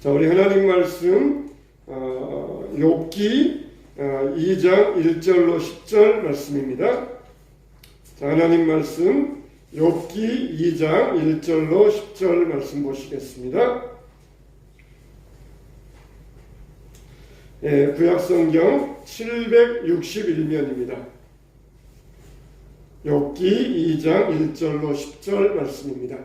자, 우리 하나님 말씀 욥기 2장 1절로 10절 말씀입니다. 자, 하나님 말씀 욥기 2장 1절로 10절 말씀 보시겠습니다. 구약성경 761면입니다. 욥기 2장 1절로 10절 말씀입니다.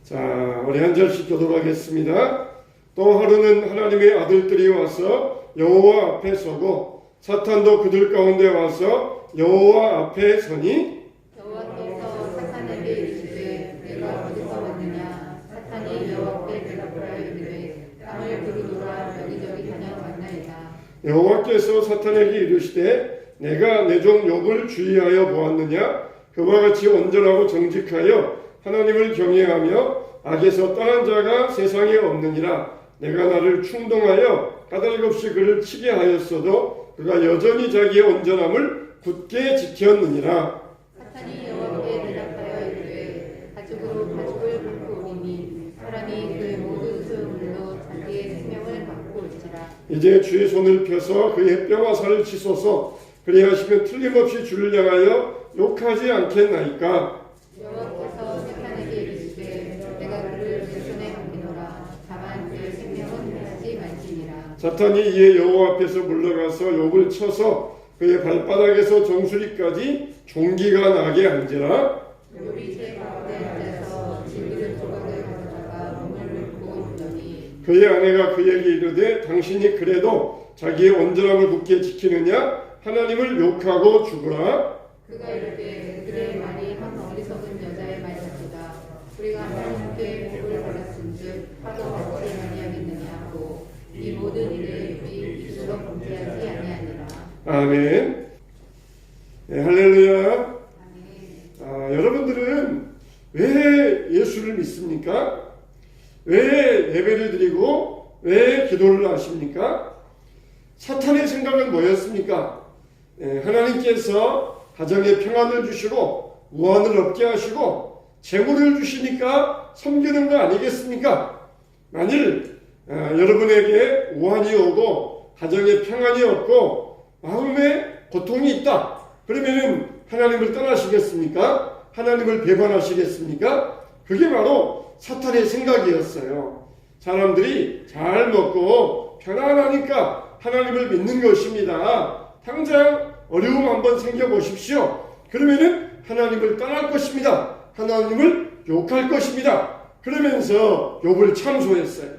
자, 우리 한 절씩 교독하겠습니다. 또 하루는 하나님의 아들들이 와서 여호와 앞에 서고 사탄도 그들 가운데 와서 여호와 앞에 서니 여호와께서 사탄에게 이르시되 내가 어디서 왔느냐 사탄이 여호와께 대답하여 이르되 땅을 두루두라 여기저기 다녀왔나이다. 여호와께서 사탄에게 이르시되 내가 내 종 욥을 주의하여 보았느냐 그와 같이 온전하고 정직하여 하나님을 경외하며 악에서 떠난 자가 세상에 없느니라. 내가 나를 충동하여 까닭없이 그를 치게 하였어도 그가 여전히 자기의 온전함을 굳게 지켰느니라. 사탄이 여호와께 대답하여 이르되 가죽으로 가죽을 긁고 오리니 사람이 그의 모든 소유물로 자기의 생명을 받고 올지라. 이제 주의 손을 펴서 그의 뼈와 살을 치소서. 그리하시면 틀림없이 주를 향하여 욕하지 않겠나이까. 여호와께서 사탄에게 이르시되 내가 그를 내 손에 맡기노라. 다만 그의 생명은 다시 말지니라. 사탄이 이에 여호와 앞에서 물러가서 욥을 쳐서 그의 발바닥에서 정수리까지 종기가 나게 한지라. 욥이 제 가운데 앉아서 질그릇 조각을 가져다가 몸을 긁고 오더니 그의 아내가 그에게 이르되 당신이 그래도 자기의 온전함을 굳게 지키느냐 하나님을 욕하고 죽으라. 그가 이르되 그들의 말이 한 어리석은 여자의 말 같도다. 우리가 하나님께 복을 받았은즉 화도 받지 아니하겠느냐 하고 이 모든 일에 욥이 스스로 범죄하지 아니하니라. 아멘. 네, 할렐루야. 여러분들은 왜 예수를 믿습니까? 왜 예배를 드리고 왜 기도를 하십니까? 사탄의 생각은 뭐였습니까? 하나님께서 가정에 평안을 주시고 우환을 얻게 하시고 재물을 주시니까 섬기는 거 아니겠습니까? 만일 여러분에게 우환이 오고 가정에 평안이 없고 마음에 고통이 있다. 그러면은 하나님을 떠나시겠습니까? 하나님을 배반하시겠습니까? 그게 바로 사탄의 생각이었어요. 사람들이 잘 먹고 편안하니까 하나님을 믿는 것입니다. 당장 어려움 한번 생겨보십시오. 그러면은 하나님을 떠날 것입니다. 하나님을 욕할 것입니다. 그러면서 욥을 참소했어요.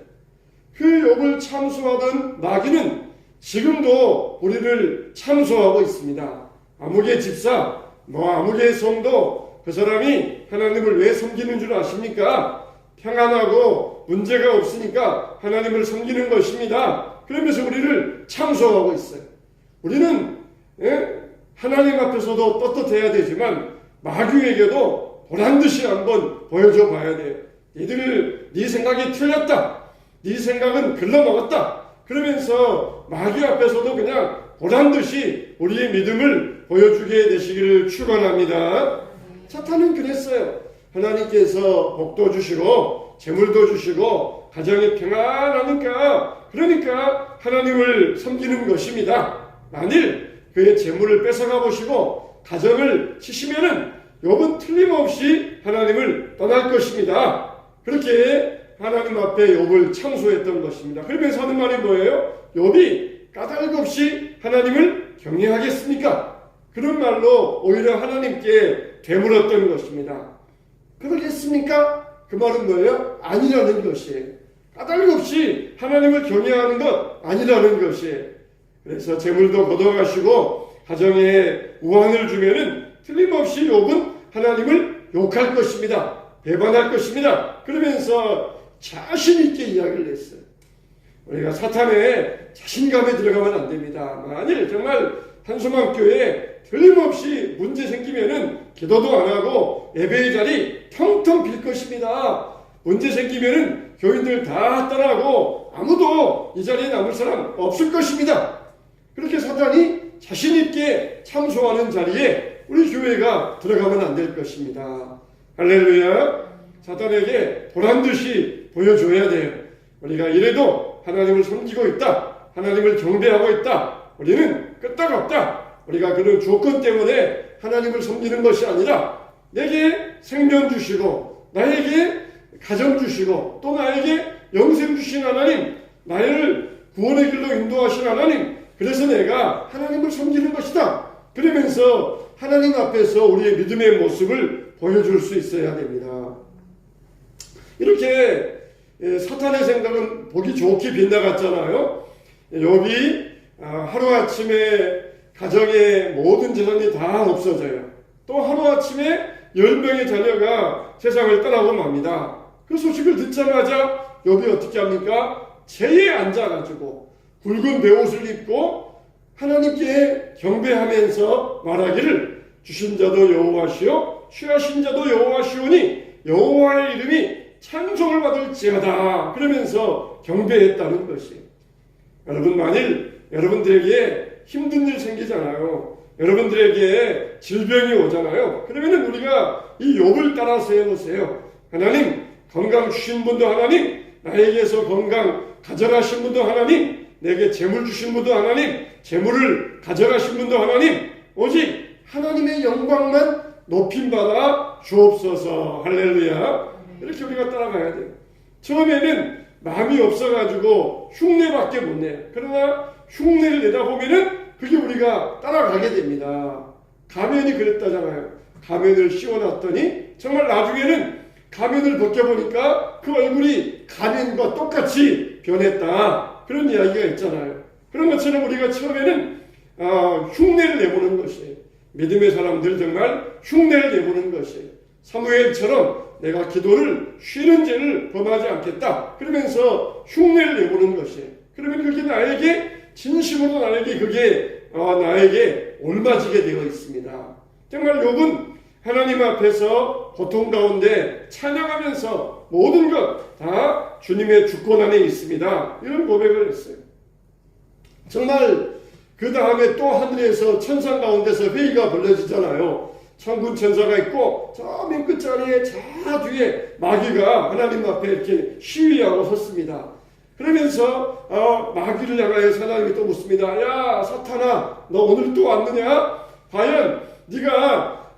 그 욥을 참소하던 마귀는 지금도 우리를 참소하고 있습니다. 아무개 집사, 아무개 성도, 그 사람이 하나님을 왜 섬기는 줄 아십니까? 평안하고 문제가 없으니까 하나님을 섬기는 것입니다. 그러면서 우리를 참소하고 있어요. 우리는 하나님 앞에서도 떳떳해야 되지만 마귀에게도 보란듯이 한번 보여줘 봐야 돼요. 네 생각이 틀렸다. 네 생각은 글러먹었다. 그러면서 마귀 앞에서도 그냥 보란듯이 우리의 믿음을 보여주게 되시기를 축원합니다. 사탄은 그랬어요. 하나님께서 복도 주시고 재물도 주시고 가정이 평안하니까 그러니까 하나님을 섬기는 것입니다. 만일 그의 재물을 뺏어가 보시고 가정을 치시면은 욥은 틀림없이 하나님을 떠날 것입니다. 그렇게 하나님 앞에 욥을 참소했던 것입니다. 그러면서 하는 말이 뭐예요? 욥이 까닭없이 하나님을 경외하겠습니까? 그런 말로 오히려 하나님께 되물었던 것입니다. 그러겠습니까? 그 말은 뭐예요? 아니라는 것이에요. 까닭없이 하나님을 경외하는 것 아니라는 것이에요. 그래서 재물도 걷어가시고 가정에 우환을 주면은 틀림없이 욥은 하나님을 욕할 것입니다. 배반할 것입니다. 그러면서 자신 있게 이야기를 했어요. 우리가 사탄의 자신감에 들어가면 안 됩니다. 만일 정말 한소망교회에 틀림없이 문제 생기면은 기도도 안 하고 예배의 자리 텅텅 빌 것입니다. 문제 생기면은 교인들 다 떠나고 아무도 이 자리에 남을 사람 없을 것입니다. 그렇게 사탄이 자신 있게 참소하는 자리에 우리 교회가 들어가면 안 될 것입니다. 할렐루야. 사탄에게 보란듯이 보여줘야 돼요. 우리가 이래도 하나님을 섬기고 있다, 하나님을 경배하고 있다, 우리는 끄떡없다. 우리가 그런 조건 때문에 하나님을 섬기는 것이 아니라 내게 생명 주시고 나에게 가정 주시고 또 나에게 영생 주신 하나님, 나를 구원의 길로 인도하신 하나님, 그래서 내가 하나님을 섬기는 것이다. 그러면서 하나님 앞에서 우리의 믿음의 모습을 보여줄 수 있어야 됩니다. 이렇게 사탄의 생각은 보기 좋게 빗나갔잖아요. 욥이 하루아침에 가정의 모든 재산이 다 없어져요. 또 하루아침에 10명의 자녀가 세상을 떠나고 맙니다. 그 소식을 듣자마자 욥이 어떻게 합니까? 제에 앉아가지고 굵은 베옷을 입고 하나님께 경배하면서 말하기를 주신 자도 여호와시요 취하신 자도 여호와시오니 여호와의 이름이 찬송을 받을지어다. 그러면서 경배했다는 것이. 여러분, 만일 여러분들에게 힘든 일 생기잖아요. 여러분들에게 질병이 오잖아요. 그러면 우리가 이 욥을 따라서 해보세요. 하나님, 건강 주신 분도 하나님, 나에게서 건강 가져가신 분도 하나님, 내게 재물 주신 분도 하나님, 재물을 가져가신 분도 하나님, 오직 하나님의 영광만 높임받아 주옵소서. 할렐루야. 이렇게 우리가 따라가야 돼요. 처음에는 마음이 없어가지고 흉내밖에 못 내요. 그러나 흉내를 내다 보면은 그게 우리가 따라가게 됩니다. 가면이 그랬다잖아요. 가면을 씌워놨더니 정말 나중에는 가면을 벗겨보니까 그 얼굴이 가면과 똑같이 변했다. 그런 이야기가 있잖아요. 그런 것처럼 우리가 처음에는 흉내를 내보는 것이에요. 믿음의 사람들 정말 흉내를 내보는 것이에요. 사무엘처럼 내가 기도를 쉬는 죄를 범하지 않겠다. 그러면서 흉내를 내보는 것이에요. 그러면 그게 나에게 진심으로 나에게 그게 나에게 옮아지게 되어 있습니다. 정말 욥은 하나님 앞에서 고통 가운데 찬양하면서 모든 것 다 주님의 주권 안에 있습니다. 이런 고백을 했어요. 정말 그 다음에 또 하늘에서 천상 가운데서 회의가 벌어지잖아요. 천군 천사가 있고 저 맨 끝자리에 저 뒤에 마귀가 하나님 앞에 이렇게 시위하고 섰습니다. 그러면서 마귀를 향하여서 하나님이 또 묻습니다. 야 사탄아, 너 오늘 또 왔느냐? 과연 네가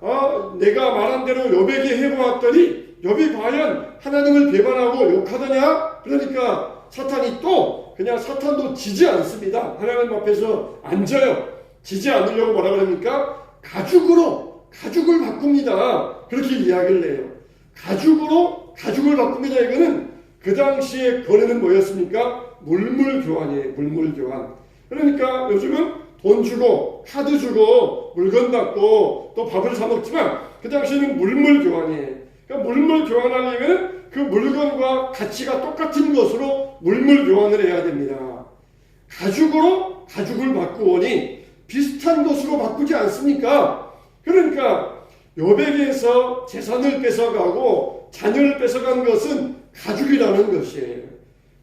내가 말한 대로 욥에게 해보았더니 욥이 과연 하나님을 배반하고 욕하더냐? 그러니까 사탄이 또 그냥 사탄도 지지 않습니다. 하나님 앞에서 앉아요. 지지 않으려고 뭐라 그럽니까? 가죽을 바꿉니다. 그렇게 이야기를 해요. 가죽을 바꿉니다. 이거는 그 당시에 거래는 뭐였습니까? 물물교환이에요. 물물교환. 그러니까 요즘은 돈 주고 카드 주고 물건 받고 또 밥을 사 먹지만 그 당시에는 물물교환이에요. 그러니까 물물교환하려면 그 물건과 가치가 똑같은 것으로 물물교환을 해야 됩니다. 가죽을 바꾸오니 비슷한 것으로 바꾸지 않습니까? 그러니까 욥에게서 재산을 뺏어가고 자녀를 뺏어간 것은 가죽이라는 것이에요.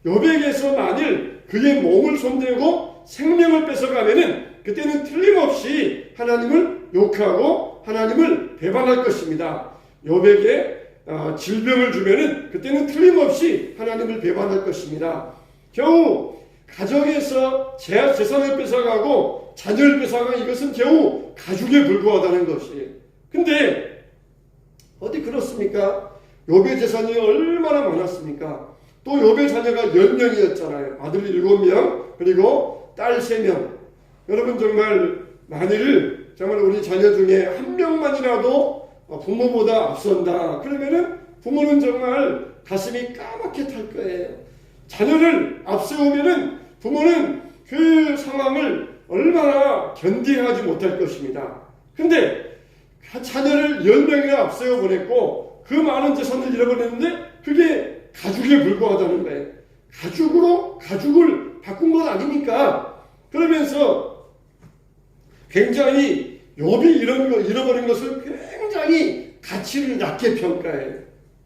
욥에게서 만일 그의 몸을 손대고 생명을 뺏어가면은 그때는 틀림없이 하나님을 욕하고 하나님을 배반할 것입니다. 욥에게 질병을 주면은 그때는 틀림없이 하나님을 배반할 것입니다. 겨우 가정에서 재산을 뺏어가고 자녀를 뺏어간 이것은 겨우 가죽에 불과하다는 것이에요. 근데 어디 그렇습니까? 욥의 재산이 얼마나 많았습니까? 또 욥의 자녀가 10명이었잖아요. 아들 7명 그리고 딸 3명. 여러분 정말 만일 정말 우리 자녀 중에 한 명만이라도 부모보다 앞선다. 그러면은 부모는 정말 가슴이 까맣게 탈 거예요. 자녀를 앞세우면은 부모는 그 상황을 얼마나 견디하지 못할 것입니다. 근데 자녀를 10명이나 앞세워 보냈고 그 많은 재산을 잃어버렸는데 그게 가죽에 불과하다는 거예요. 가죽을 바꾼 것 아닙니까? 그러면서 굉장히 욥이 잃어버린 것을 굉장히 가치를 낮게 평가해요.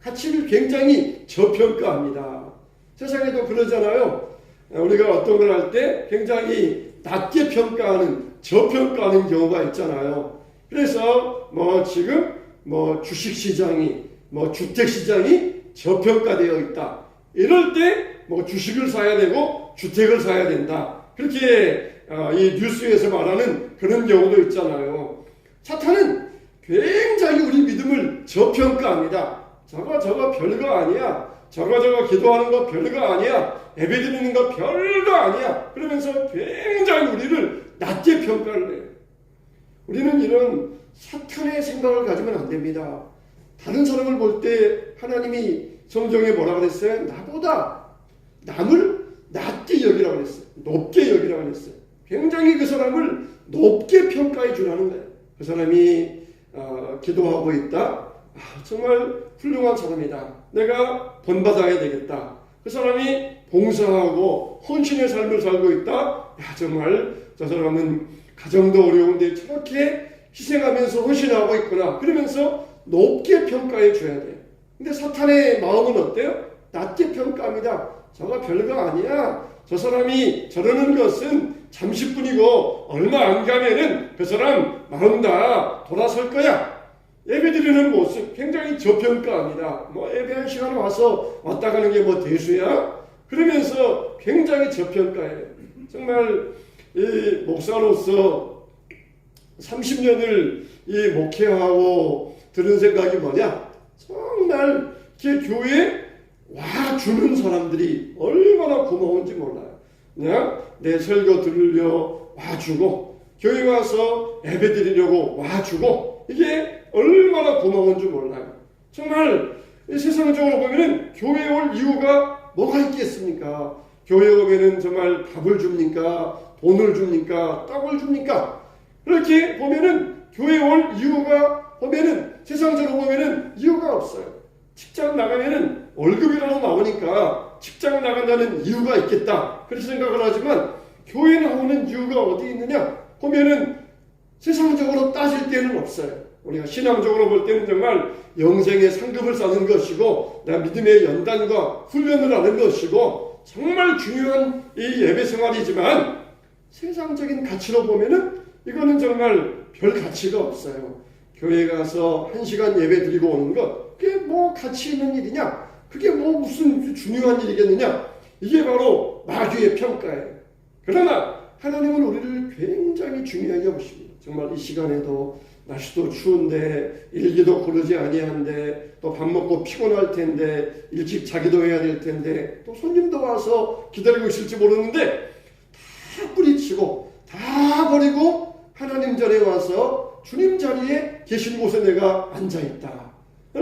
가치를 굉장히 저평가합니다. 세상에도 그러잖아요. 우리가 어떤 걸 할 때 굉장히 낮게 평가하는, 저평가하는 경우가 있잖아요. 그래서 지금 주식시장이, 주택시장이 저평가되어 있다. 이럴 때 뭐 주식을 사야 되고 주택을 사야 된다. 그렇게 이 뉴스에서 말하는 그런 경우도 있잖아요. 사탄은 굉장히 우리 믿음을 저평가합니다. 저거 별거 아니야. 저거 기도하는 거 별거 아니야. 예배드리는 거 별거 아니야. 그러면서 굉장히 우리를 낮게 평가를 해요. 우리는 이런 사탄의 생각을 가지면 안 됩니다. 다른 사람을 볼 때 하나님이 성경에 뭐라 그랬어요? 나보다 남을 낮게 여기라고 그랬어요. 높게 여기라고 그랬어요. 굉장히 그 사람을 높게 평가해 주라는 거예요. 그 사람이 기도하고 있다. 정말 훌륭한 사람이다. 내가 본받아야 되겠다. 그 사람이 봉사하고 헌신의 삶을 살고 있다. 정말 저 사람은 가정도 어려운데 저렇게 희생하면서 헌신하고 있구나. 그러면서 높게 평가해 줘야 돼요. 근데 사탄의 마음은 어때요? 낮게 평가합니다. 저거 별거 아니야. 저 사람이 저러는 것은 잠시뿐이고 얼마 안 가면은 그 사람 마음 다 돌아설 거야. 예배드리는 모습 굉장히 저평가합니다. 뭐 예배한 시간에 왔다 가는 게 뭐 대수야? 그러면서 굉장히 저평가해요. 정말 이 목사로서 30년을 이 목회하고 들은 생각이 뭐냐? 정말 이렇게 교회에 와주는 사람들이 얼마나 고마운지 몰라요. 그냥 내 설교 들으려 와주고 교회 와서 예배 드리려고 와주고 이게 얼마나 고마운지 몰라요. 정말 세상적으로 보면은 교회에 올 이유가 뭐가 있겠습니까? 교회에 오면은 정말 밥을 줍니까? 돈을 줍니까? 떡을 줍니까? 그렇게 보면은 교회에 올 이유가 보면은 세상적으로 보면은 이유가 없어요. 직장 나가면은 월급이라도 나오니까 직장 나간다는 이유가 있겠다. 그렇게 생각을 하지만 교회 나오는 이유가 어디 있느냐? 보면은 세상적으로 따질 때는 없어요. 우리가 신앙적으로 볼 때는 정말 영생의 상급을 쌓는 것이고 나 믿음의 연단과 훈련을 하는 것이고 정말 중요한 이 예배 생활이지만 세상적인 가치로 보면은 이거는 정말 별 가치가 없어요. 교회 가서 1시간 예배 드리고 오는 것 그게 뭐 가치 있는 일이냐? 그게 뭐 무슨 중요한 일이겠느냐? 이게 바로 마귀의 평가예요. 그러나 하나님은 우리를 굉장히 중요하게 보십니다. 정말 이 시간에도 날씨도 추운데 일기도 고르지 아니한데 또 밥 먹고 피곤할 텐데 일찍 자기도 해야 될 텐데 또 손님도 와서 기다리고 있을지 모르는데 다 뿌리치고 다 버리고 하나님 전에 와서 주님 자리에 계신 곳에 내가 앉아있다.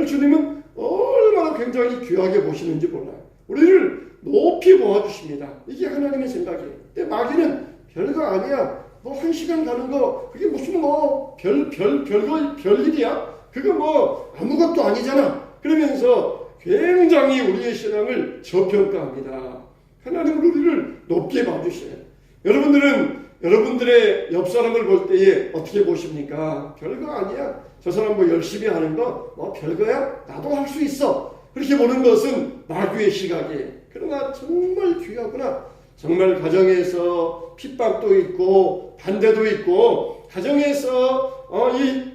주님은 얼마나 굉장히 귀하게 보시는지 몰라요. 우리를 높이 모아주십니다. 이게 하나님의 생각이에요. 근데 마귀는 별거 아니야. 뭐 1시간 가는 거 그게 무슨 뭐 별일이야? 그거 뭐 아무것도 아니잖아. 그러면서 굉장히 우리의 신앙을 저평가합니다. 하나님은 우리를 높게 봐주셔요. 여러분들은 여러분들의 옆 사람을 볼 때에 어떻게 보십니까? 별거 아니야. 저 사람 뭐 열심히 하는 거 뭐 별거야? 나도 할 수 있어. 그렇게 보는 것은 마귀의 시각이에요. 그러나 정말 귀하구나. 정말 가정에서 핍박도 있고 반대도 있고 가정에서 이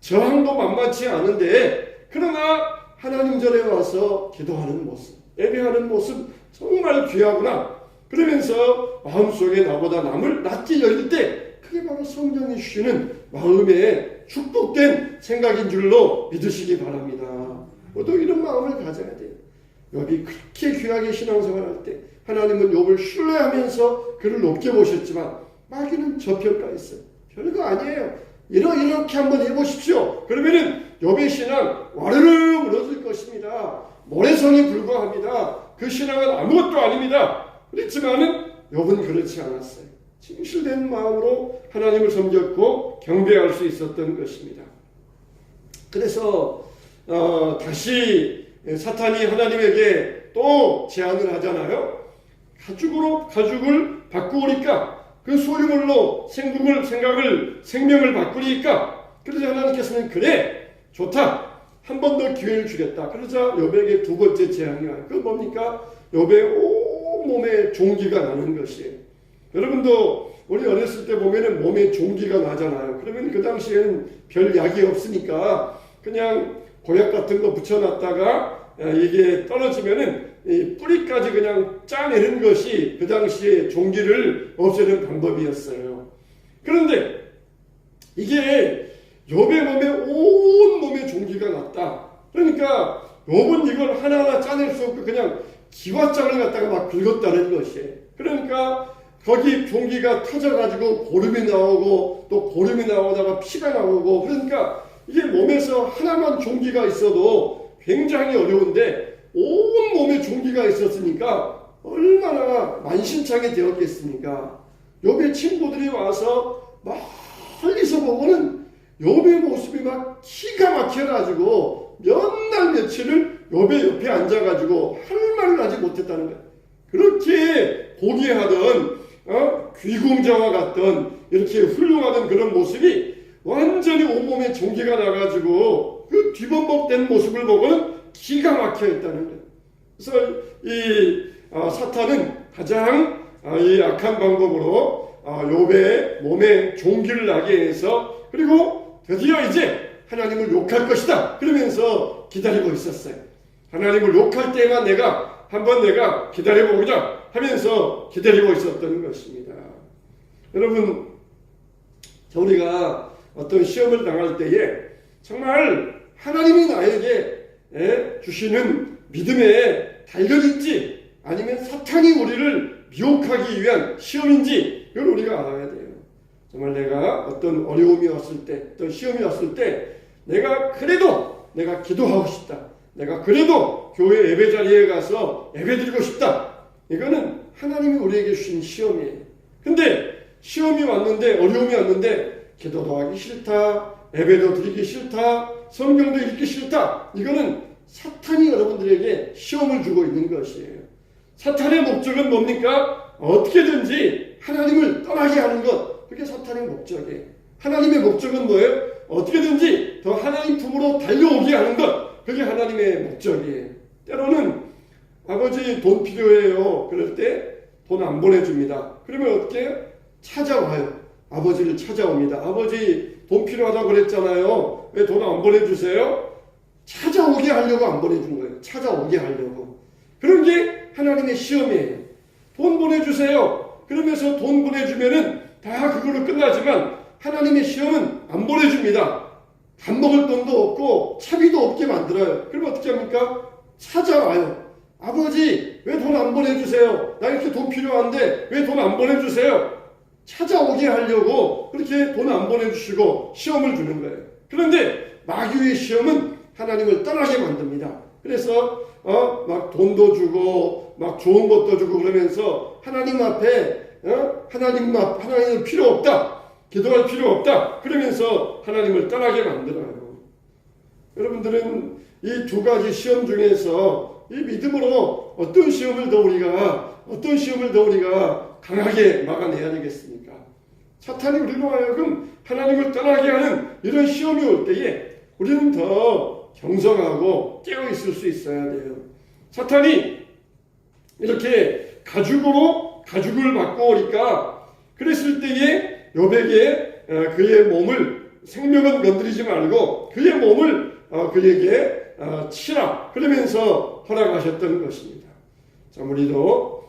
저항도 만만치 않은데 그러나 하나님 전에 와서 기도하는 모습, 예배하는 모습 정말 귀하구나. 그러면서 마음속에 나보다 남을 낮게 여길 때 그게 바로 성령이 주시는 마음의 축복된 생각인 줄로 믿으시기 바랍니다. 또 이런 마음을 가져야 돼요. 욥이 그렇게 귀하게 신앙생활할 때 하나님은 욥을 신뢰하면서 그를 높게 보셨지만 마귀는 저평가했어요. 별거 아니에요. 이렇게 한번 해보십시오. 그러면은 욥의 신앙 와르르 무너질 것입니다. 모래성이 불과합니다. 그 신앙은 아무것도 아닙니다. 그렇지만은 욥은 그렇지 않았어요. 진실된 마음으로 하나님을 섬겼고 경배할 수 있었던 것입니다. 그래서 다시 사탄이 하나님에게 또 제안을 하잖아요. 가죽을 바꾸니까 그 소유물로 생명을 바꾸니까 그러자 하나님께서는 그래 좋다. 한 번 더 기회를 주겠다. 그러자 욥에게 두 번째 제안이 와요. 그 뭡니까? 욥의 온몸에 종기가 나는 것이에요. 여러분도 우리 어렸을 때 보면은 몸에 종기가 나잖아요. 그러면 그 당시에는 별 약이 없으니까 그냥 보약 같은 거 붙여놨다가 이게 떨어지면은 이 뿌리까지 그냥 짜내는 것이 그 당시에 종기를 없애는 방법이었어요. 그런데 이게 욥의 몸에 온 몸에 종기가 났다. 그러니까 욥은 이걸 하나하나 짜낼 수 없고 그냥 기와장을 갖다가 막 긁었다는 것이에요. 그러니까 거기 종기가 터져가지고 고름이 나오고 또 고름이 나오다가 피가 나오고 그러니까 이게 몸에서 하나만 종기가 있어도 굉장히 어려운데 온 몸에 종기가 있었으니까 얼마나 만신창이 되었겠습니까? 욥의 친구들이 와서 멀리서 보고는 욥의 모습이 막 기가 막혀가지고 몇 날 며칠을 욥의 옆에 앉아가지고 할 말을 하지 못했다는 거예요. 그렇게 고귀하던 귀공자와 같던 이렇게 훌륭하던 그런 모습이 완전히 온몸에 종기가 나가지고 그 뒤범벅된 모습을 보고는 기가 막혀 있다는 거예요. 그래서 이 사탄은 가장 이 악한 방법으로 욥의 몸에 종기를 나게 해서 그리고 드디어 이제 하나님을 욕할 것이다 그러면서 기다리고 있었어요. 하나님을 욕할 때만 한번 내가 기다려보자 하면서 기다리고 있었던 것입니다. 여러분, 우리가 어떤 시험을 당할 때에 정말 하나님이 나에게 주시는 믿음에 달려있지 아니면 사탄이 우리를 미혹하기 위한 시험인지 이걸 우리가 알아야 돼요. 정말 내가 어떤 어려움이 왔을 때, 어떤 시험이 왔을 때 내가 그래도 내가 기도하고 싶다. 내가 그래도 교회 예배 자리에 가서 예배드리고 싶다. 이거는 하나님이 우리에게 주신 시험이에요. 근데 시험이 왔는데 어려움이 왔는데 기도도 하기 싫다. 예배도 드리기 싫다. 성경도 읽기 싫다. 이거는 사탄이 여러분들에게 시험을 주고 있는 것이에요. 사탄의 목적은 뭡니까? 어떻게든지 하나님을 떠나게 하는 것. 그게 사탄의 목적이에요. 하나님의 목적은 뭐예요? 어떻게든지 더 하나님 품으로 달려오게 하는 것. 그게 하나님의 목적이에요. 때로는 아버지 돈 필요해요. 그럴 때 돈 안 보내줍니다. 그러면 어떻게 해요? 찾아와요. 아버지를 찾아옵니다. 아버지 돈 필요하다고 그랬잖아요. 왜 돈 안 보내주세요? 찾아오게 하려고 안 보내준 거예요. 찾아오게 하려고. 그런 게 하나님의 시험이에요. 돈 보내주세요. 그러면서 돈 보내주면은 다 그걸로 끝나지만 하나님의 시험은 안 보내줍니다. 밥 먹을 돈도 없고 차비도 없게 만들어요. 그럼 어떻게 합니까? 찾아와요. 아버지 왜 돈 안 보내주세요? 나 이렇게 돈 필요한데 왜 돈 안 보내주세요? 찾아오게 하려고 그렇게 돈 안 보내주시고 시험을 주는 거예요. 그런데 마귀의 시험은 하나님을 떠나게 만듭니다. 그래서 막 돈도 주고 막 좋은 것도 주고 그러면서 하나님 앞에 하나님은 필요 없다. 기도할 필요 없다. 그러면서 하나님을 떠나게 만들어요. 여러분들은 이 두 가지 시험 중에서 이 믿음으로 어떤 시험을 더 우리가 강하게 막아내야 되겠습니까? 사탄이 우리로 하여금 하나님을 떠나게 하는 이런 시험이 올 때에 우리는 더 경성하고 깨어있을 수 있어야 돼요. 사탄이 이렇게 가죽을 받고 오니까 그랬을 때에 욥에게 그의 몸을 생명은 건드리지 말고 그의 몸을 그에게 치라 그러면서 허락하셨던 것입니다. 참 우리도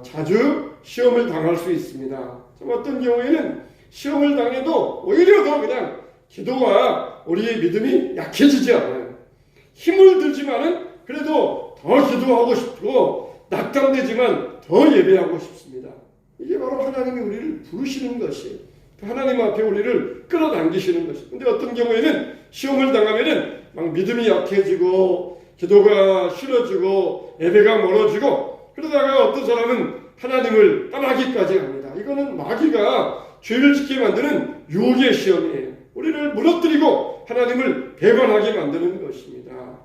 자주 시험을 당할 수 있습니다. 참 어떤 경우에는 시험을 당해도 오히려 더 그냥 기도와 우리의 믿음이 약해지지 않아요. 힘을 들지만은 그래도 더 기도하고 싶고 낙담되지만 더 예배하고 싶습니다. 이게 바로 하나님이 우리를 부르시는 것이에요. 하나님 앞에 우리를 끌어당기시는 것이에요. 근데 어떤 경우에는 시험을 당하면은 막 믿음이 약해지고 기도가 싫어지고 예배가 멀어지고 그러다가 어떤 사람은 하나님을 떠나기까지 합니다. 이거는 마귀가 죄를 짓게 만드는 유혹의 시험이에요. 우리를 무너뜨리고 하나님을 배반하게 만드는 것입니다.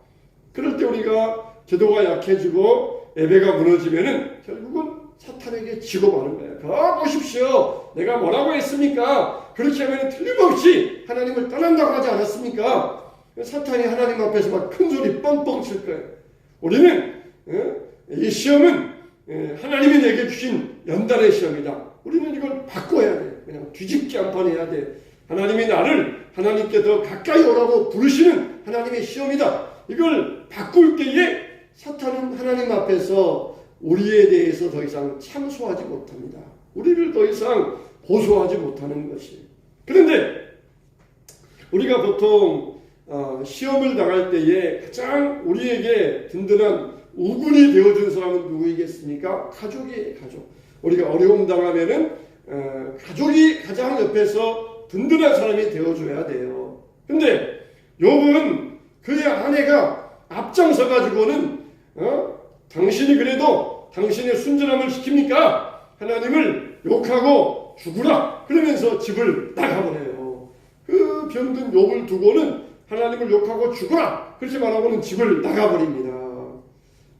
그럴 때 우리가 기도가 약해지고 예배가 무너지면은 결국은 사탄에게 지고 마는 거예요. 보십시오. 내가 뭐라고 했습니까? 그렇게 하면 틀림없이 하나님을 떠난다고 하지 않았습니까? 사탄이 하나님 앞에서 막 큰 소리 뻥뻥 칠 거예요. 우리는 이 시험은 하나님이 내게 주신 연단의 시험이다. 우리는 이걸 바꿔야 돼. 그냥 뒤집기 한 판 해야 돼. 하나님이 나를 하나님께 더 가까이 오라고 부르시는 하나님의 시험이다. 이걸 바꿀 때에 사탄은 하나님 앞에서 우리에 대해서 더 이상 참소하지 못합니다. 우리를 더 이상 고소하지 못하는 것이. 그런데 우리가 보통 시험을 당할 때에 가장 우리에게 든든한 우군이 되어준 사람은 누구이겠습니까? 가족이에요. 가족. 우리가 어려움 당하면은 가족이 가장 옆에서 든든한 사람이 되어줘야 돼요. 근데 욥은 그의 아내가 앞장서 가지고는 당신이 그래도 당신의 순전함을 시킵니까? 하나님을 욕하고 죽으라 그러면서 집을 나가버려요. 그 병든 욥을 두고는 하나님을 욕하고 죽으라 그렇게 말하고는 집을 나가버립니다.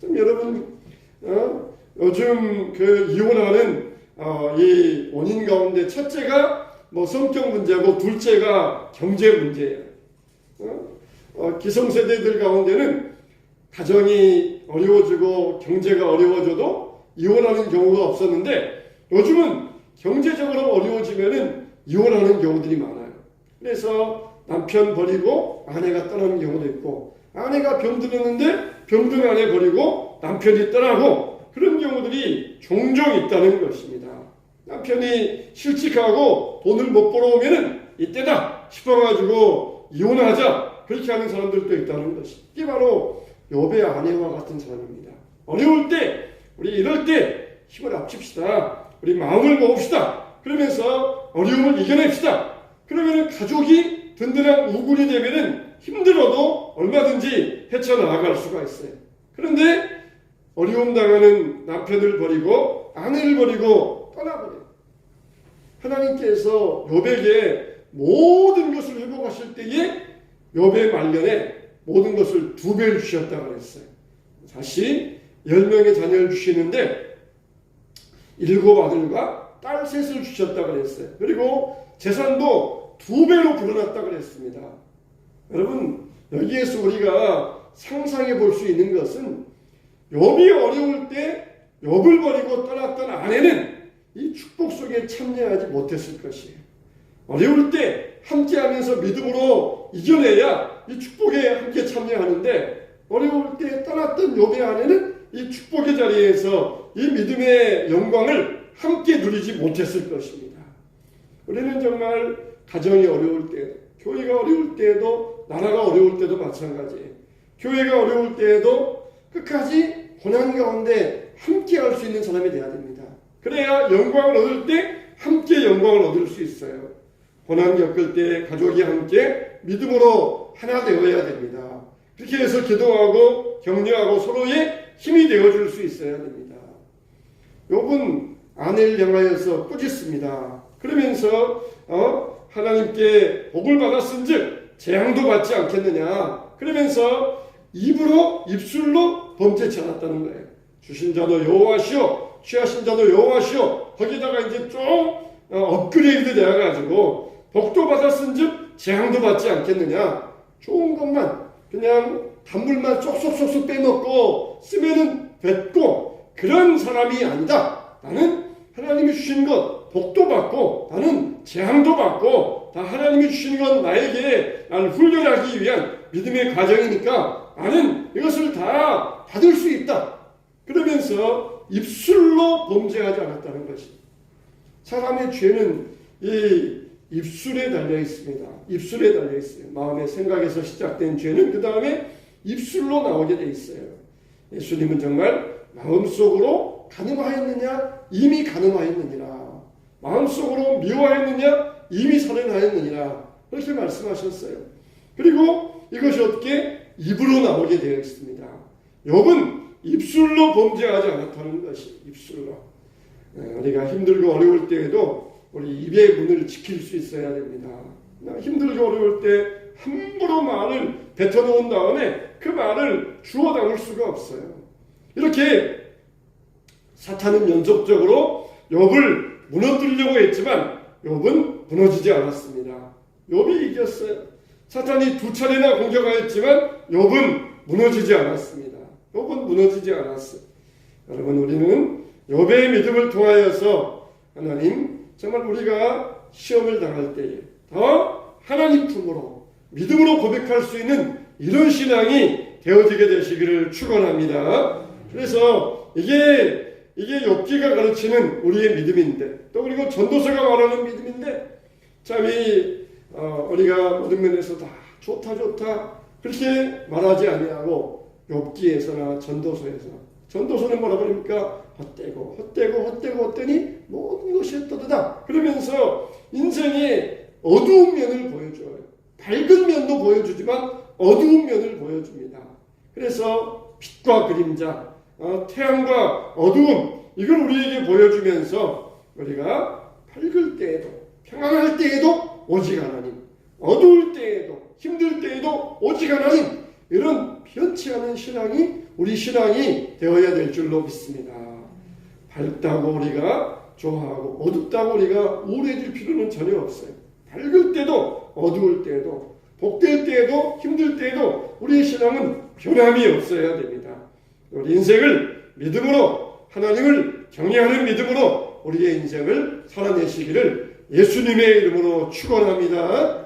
좀 여러분 요즘 그 이혼하는 이 원인 가운데 첫째가 뭐 성격 문제고 둘째가 경제 문제예요. 기성세대들 가운데는 가정이 어려워지고 경제가 어려워져도 이혼하는 경우가 없었는데 요즘은 경제적으로 어려워지면은 이혼하는 경우들이 많아요. 그래서 남편 버리고 아내가 떠나는 경우도 있고 아내가 병들었는데 병든 아내 버리고 남편이 떠나고 그런 경우들이 종종 있다는 것입니다. 남편이 실직하고 돈을 못 벌어오면은 이때다 싶어가지고 이혼하자 그렇게 하는 사람들도 있다는 것이. 이게 바로 욥의 아내와 같은 사람입니다. 어려울 때 우리 이럴 때 힘을 합칩시다. 우리 마음을 모읍시다. 그러면서 어려움을 이겨냅시다. 그러면은 가족이 든든한 우군이 되면은 힘들어도 얼마든지 헤쳐나갈 수가 있어요. 그런데 어려움 당하는 남편을 버리고 아내를 버리고 떠나버려요. 하나님께서 욥에게 모든 것을 회복하실 때에 욥의 말년에 모든 것을 2배를 주셨다고 그랬어요. 다시 10명의 자녀를 주시는데 7 아들과 딸 3을 주셨다고 그랬어요. 그리고 재산도 2배로 불어났다고 그랬습니다. 여러분 여기에서 우리가 상상해 볼 수 있는 것은 욥이 어려울 때 욥을 버리고 떠났던 아내는 이 축복 속에 참여하지 못했을 것이에요. 어려울 때 함께하면서 믿음으로 이겨내야 이 축복에 함께 참여하는데 어려울 때 떠났던 욥의 아내는 이 축복의 자리에서 이 믿음의 영광을 함께 누리지 못했을 것입니다. 우리는 정말 가정이 어려울 때, 교회가 어려울 때에도, 나라가 어려울 때도 마찬가지예요. 교회가 어려울 때에도 끝까지 고난 가운데 함께 할 수 있는 사람이 되어야 됩니다. 그래야 영광을 얻을 때 함께 영광을 얻을 수 있어요. 고난 겪을 때 가족이 함께 믿음으로 하나 되어야 됩니다. 그렇게 해서 기도하고 격려하고 서로의 힘이 되어줄 수 있어야 됩니다. 욥은 아내를 향하여서 꾸짖습니다. 그러면서 하나님께 복을 받았은즉 재앙도 받지 않겠느냐. 그러면서 입술로 범죄치 않았다는 거예요. 주신 자도 여호와시오, 취하신 자도 여호와시오. 거기다가 이제 좀 업그레이드 되어가지고 복도 받았은즉 재앙도 받지 않겠느냐. 좋은 것만 그냥 단물만 쏙쏙쏙쏙 빼먹고 쓰면은 뱉고 그런 사람이 아니다. 나는 하나님이 주신 것 복도 받고 나는 재앙도 받고 다 하나님이 주신 건 나에게 나를 훈련하기 위한 믿음의 과정이니까 나는 이것을 다 받을 수 있다. 그러면서 입술로 범죄하지 않았다는 것이. 사람의 죄는 이 입술에 달려 있습니다. 입술에 달려 있어요. 마음의 생각에서 시작된 죄는 그 다음에 입술로 나오게 돼 있어요. 예수님은 정말 마음속으로 간음하였느냐 이미 간음하였느니라. 마음속으로 미워하였느냐 이미 살인하였느니라. 그렇게 말씀하셨어요. 그리고 이것이 어떻게 입으로 나오게 되어 있습니다. 욥은 입술로 범죄하지 않았다는 것이. 입술로. 우리가 힘들고 어려울 때에도 우리 입의 문을 지킬 수 있어야 됩니다. 힘들고 어려울 때 함부로 말을 뱉어놓은 다음에 그 말을 주워 담을 수가 없어요. 이렇게 사탄은 연속적으로 욥을 무너뜨리려고 했지만 욥은 무너지지 않았습니다. 욥이 이겼어요. 사탄이 2차례나 공격하였지만 욥은 무너지지 않았습니다. 욥은 무너지지 않았어요. 여러분 우리는 욥의 믿음을 통하여서 하나님 정말 우리가 시험을 당할 때에 더 하나님 품으로 믿음으로 고백할 수 있는 이런 신앙이 되어지게 되시기를 축원합니다. 그래서 이게 욥기가 가르치는 우리의 믿음인데, 또 그리고 전도서가 말하는 믿음인데, 참 우리가 모든 면에서 다 좋다 그렇게 말하지 아니하고 욥기에서나 전도서는 뭐라 그럽니까? 헛되고 모든 것이 헛되다 그러면서 인생의 어두운 면을 보여줘요. 밝은 면도 보여주지만 어두운 면을 보여줍니다. 그래서 빛과 그림자, 태양과 어두움, 이걸 우리에게 보여주면서 우리가 밝을 때에도, 평안할 때에도 오직 하나님, 어두울 때에도, 힘들 때에도 오직 하나님, 이런 변치 않은 신앙이 우리 신앙이 되어야 될 줄로 믿습니다. 밝다고 우리가 좋아하고 어둡다고 우리가 우울해질 필요는 전혀 없어요. 밝을 때도 어두울 때에도, 복될 때에도 힘들 때에도 우리의 신앙은 변함이 없어야 됩니다. 우리 인생을 믿음으로, 하나님을 경외하는 믿음으로 우리의 인생을 살아내시기를 예수님의 이름으로 축원합니다.